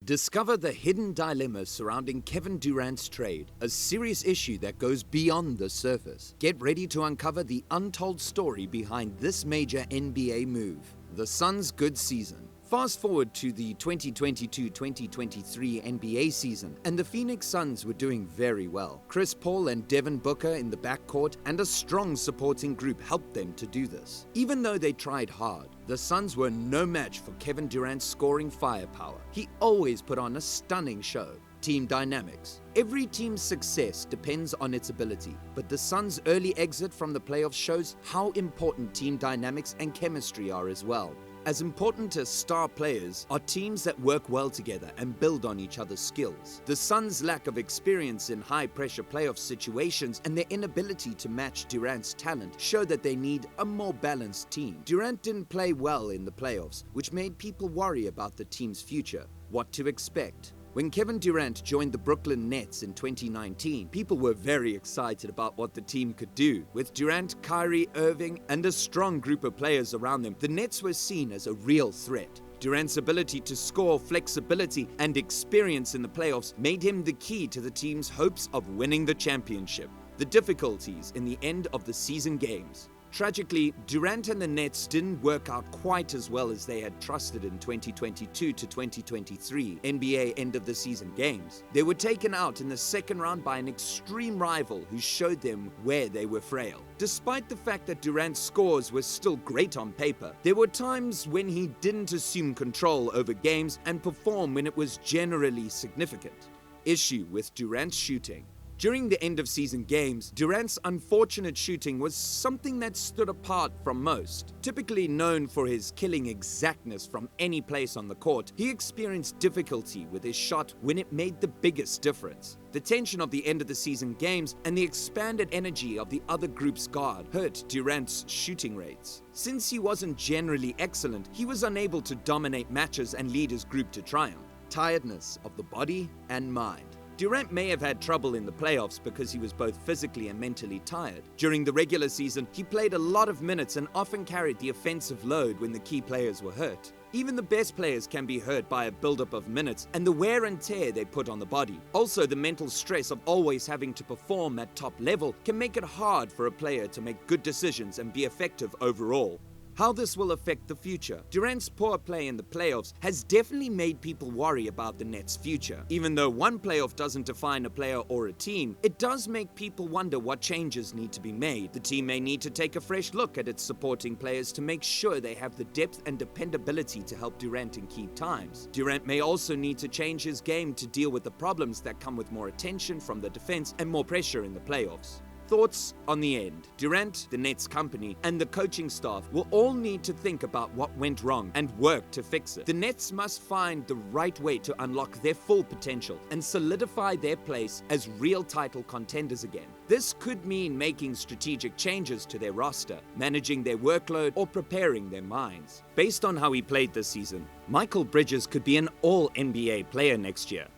Discover the hidden dilemmas surrounding Kevin Durant's trade, a serious issue that goes beyond the surface. Get ready to uncover the untold story behind this major NBA move. The Suns' good season. Fast forward to the 2022-2023 NBA season, and the Phoenix Suns were doing very well. Paul and Devin Booker in the backcourt and a strong supporting group helped them to do this. Even though they tried hard, the Suns were no match for Kevin Durant's scoring firepower. He always put on a stunning show. Team dynamics. Every team's success depends on its ability, but the Suns' early exit from the playoffs shows how important team dynamics and chemistry are as well. As important as star players are teams that work well together and build on each other's skills. The Suns' lack of experience in high-pressure playoff situations and their inability to match Durant's talent show that they need a more balanced team. Durant didn't play well in the playoffs, which made people worry about the team's future. What to expect? When Kevin Durant joined the Brooklyn Nets in 2019, people were very excited about what the team could do. With Durant, Kyrie, Irving, and a strong group of players around them, the Nets were seen as a real threat. Durant's ability to score, flexibility, and experience in the playoffs made him the key to the team's hopes of winning the championship. The difficulties in the end of the season games. Tragically, Durant and the Nets didn't work out quite as well as they had trusted in 2022 to 2023 NBA end-of-the-season games. They were taken out in the second round by an extreme rival who showed them where they were frail. Despite the fact that Durant's scores were still great on paper, there were times when he didn't assume control over games and perform when it was generally significant. Issue with Durant's shooting. During the end-of-season games, Durant's unfortunate shooting was something that stood apart from most. Typically known for his killing exactness from any place on the court, he experienced difficulty with his shot when it made the biggest difference. The tension of the end-of-the-season games and the expanded energy of the other group's guard hurt Durant's shooting rates. Since he wasn't generally excellent, he was unable to dominate matches and lead his group to triumph. Tiredness of the body and mind. Durant may have had trouble in the playoffs because he was both physically and mentally tired. During the regular season, he played a lot of minutes and often carried the offensive load when the key players were hurt. Even the best players can be hurt by a buildup of minutes and the wear and tear they put on the body. Also, the mental stress of always having to perform at top level can make it hard for a player to make good decisions and be effective overall. How this will affect the future. Durant's poor play in the playoffs has definitely made people worry about the Nets' future. Even though one playoff doesn't define a player or a team, it does make people wonder what changes need to be made. The team may need to take a fresh look at its supporting players to make sure they have the depth and dependability to help Durant in key times. Durant may also need to change his game to deal with the problems that come with more attention from the defense and more pressure in the playoffs. Thoughts on the end. Durant, the Nets company, and the coaching staff will all need to think about what went wrong and work to fix it. The Nets must find the right way to unlock their full potential and solidify their place as real title contenders again. This could mean making strategic changes to their roster, managing their workload, or preparing their minds. Based on how he played this season, Michael Bridges could be an all-NBA player next year.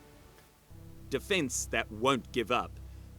Defense that won't give up.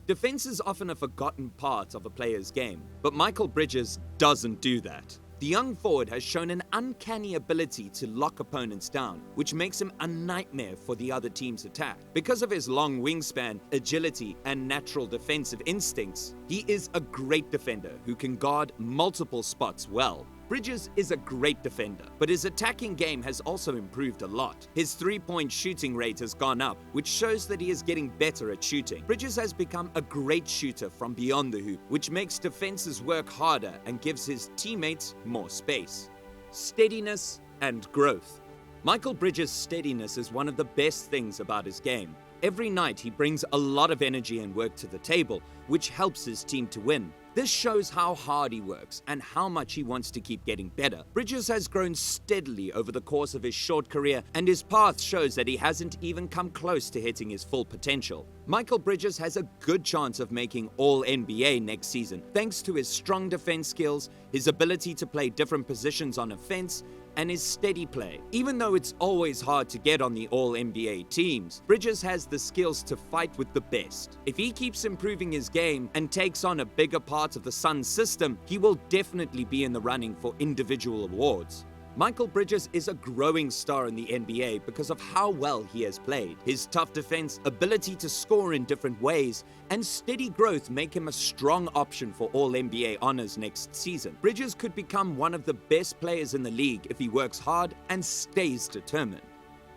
Defense is often a forgotten part of a player's game, but Michael Bridges doesn't do that. The young forward has shown an uncanny ability to lock opponents down, which makes him a nightmare for the other team's attack. Because of his long wingspan, agility, and natural defensive instincts, he is a great defender who can guard multiple spots well. Bridges is a great defender, but his attacking game has also improved a lot. His three-point shooting rate has gone up, which shows that he is getting better at shooting. Bridges has become a great shooter from beyond the hoop, which makes defenses work harder and gives his teammates more space. Steadiness and growth. Michael Bridges' steadiness is one of the best things about his game. Every night he brings a lot of energy and work to the table, which helps his team to win. This shows how hard he works and how much he wants to keep getting better. Bridges has grown steadily over the course of his short career, and his path shows that he hasn't even come close to hitting his full potential. Michael Bridges has a good chance of making All-NBA next season, thanks to his strong defense skills, his ability to play different positions on offense, and his steady play. Even though it's always hard to get on the All-NBA teams, Bridges has the skills to fight with the best. If he keeps improving his game and takes on a bigger part of the Suns system, he will definitely be in the running for individual awards. Michael Bridges is a growing star in the NBA because of how well he has played. His tough defense, ability to score in different ways, and steady growth make him a strong option for all NBA honors next season. Bridges could become one of the best players in the league if he works hard and stays determined.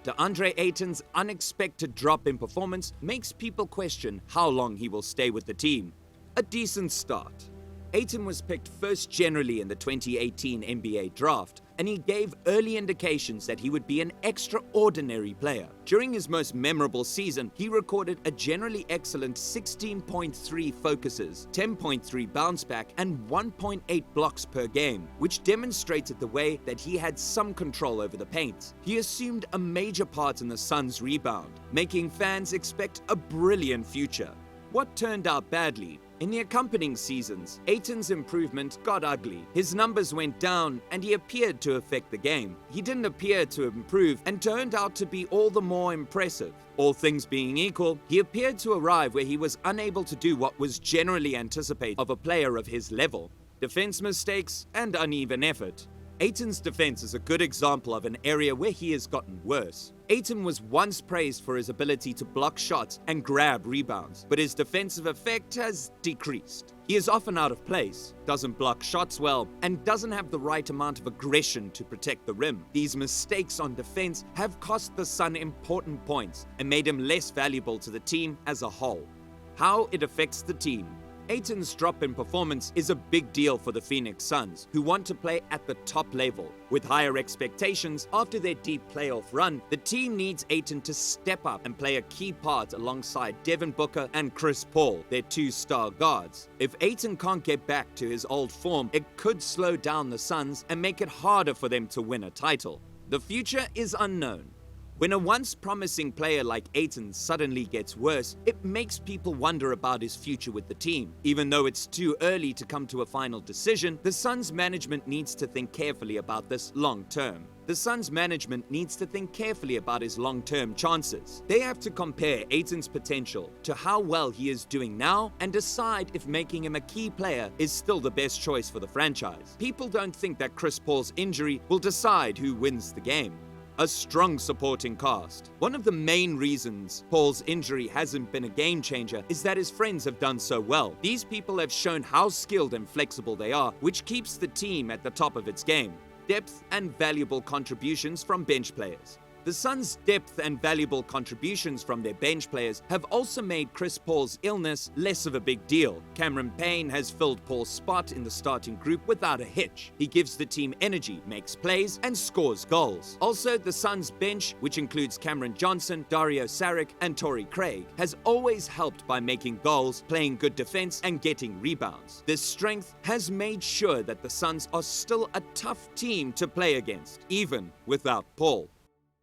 DeAndre Ayton's unexpected drop in performance makes people question how long he will stay with the team. A decent start. Ayton was picked first generally in the 2018 NBA draft, and he gave early indications that he would be an extraordinary player. During his most memorable season, he recorded a generally excellent 16.3 focuses, 10.3 bounce back, and 1.8 blocks per game, which demonstrated the way that he had some control over the paint. He assumed a major part in the Suns' rebound, making fans expect a brilliant future. What turned out badly? In the accompanying seasons, Ayton's improvement got ugly. His numbers went down and he appeared to affect the game. He didn't appear to improve and turned out to be all the more impressive. All things being equal, he appeared to arrive where he was unable to do what was generally anticipated of a player of his level: defense mistakes and uneven effort. Ayton's defense is a good example of an area where he has gotten worse. Ayton was once praised for his ability to block shots and grab rebounds, but his defensive effect has decreased. He is often out of place, doesn't block shots well, and doesn't have the right amount of aggression to protect the rim. These mistakes on defense have cost the Sun important points and made him less valuable to the team as a whole. How it affects the team. Ayton's drop in performance is a big deal for the Phoenix Suns, who want to play at the top level. With higher expectations after their deep playoff run, the team needs Ayton to step up and play a key part alongside Devin Booker and Chris Paul, their two-star guards. If Ayton can't get back to his old form, it could slow down the Suns and make it harder for them to win a title. The future is unknown. When a once promising player like Ayton suddenly gets worse, it makes people wonder about his future with the team. Even though it's too early to come to a final decision, the Suns management needs to think carefully about this long term. The Suns management needs to think carefully about his long-term chances. They have to compare Ayton's potential to how well he is doing now and decide if making him a key player is still the best choice for the franchise. People don't think that Chris Paul's injury will decide who wins the game. A strong supporting cast. One of the main reasons Paul's injury hasn't been a game changer is that his friends have done so well. These people have shown how skilled and flexible they are, which keeps the team at the top of its game. Depth and valuable contributions from bench players. The Suns' depth and valuable contributions from their bench players have also made Chris Paul's illness less of a big deal. Cameron Payne has filled Paul's spot in the starting group without a hitch. He gives the team energy, makes plays, and scores goals. Also, the Suns' bench, which includes Cameron Johnson, Dario Saric, and Torrey Craig, has always helped by making goals, playing good defense, and getting rebounds. This strength has made sure that the Suns are still a tough team to play against, even without Paul.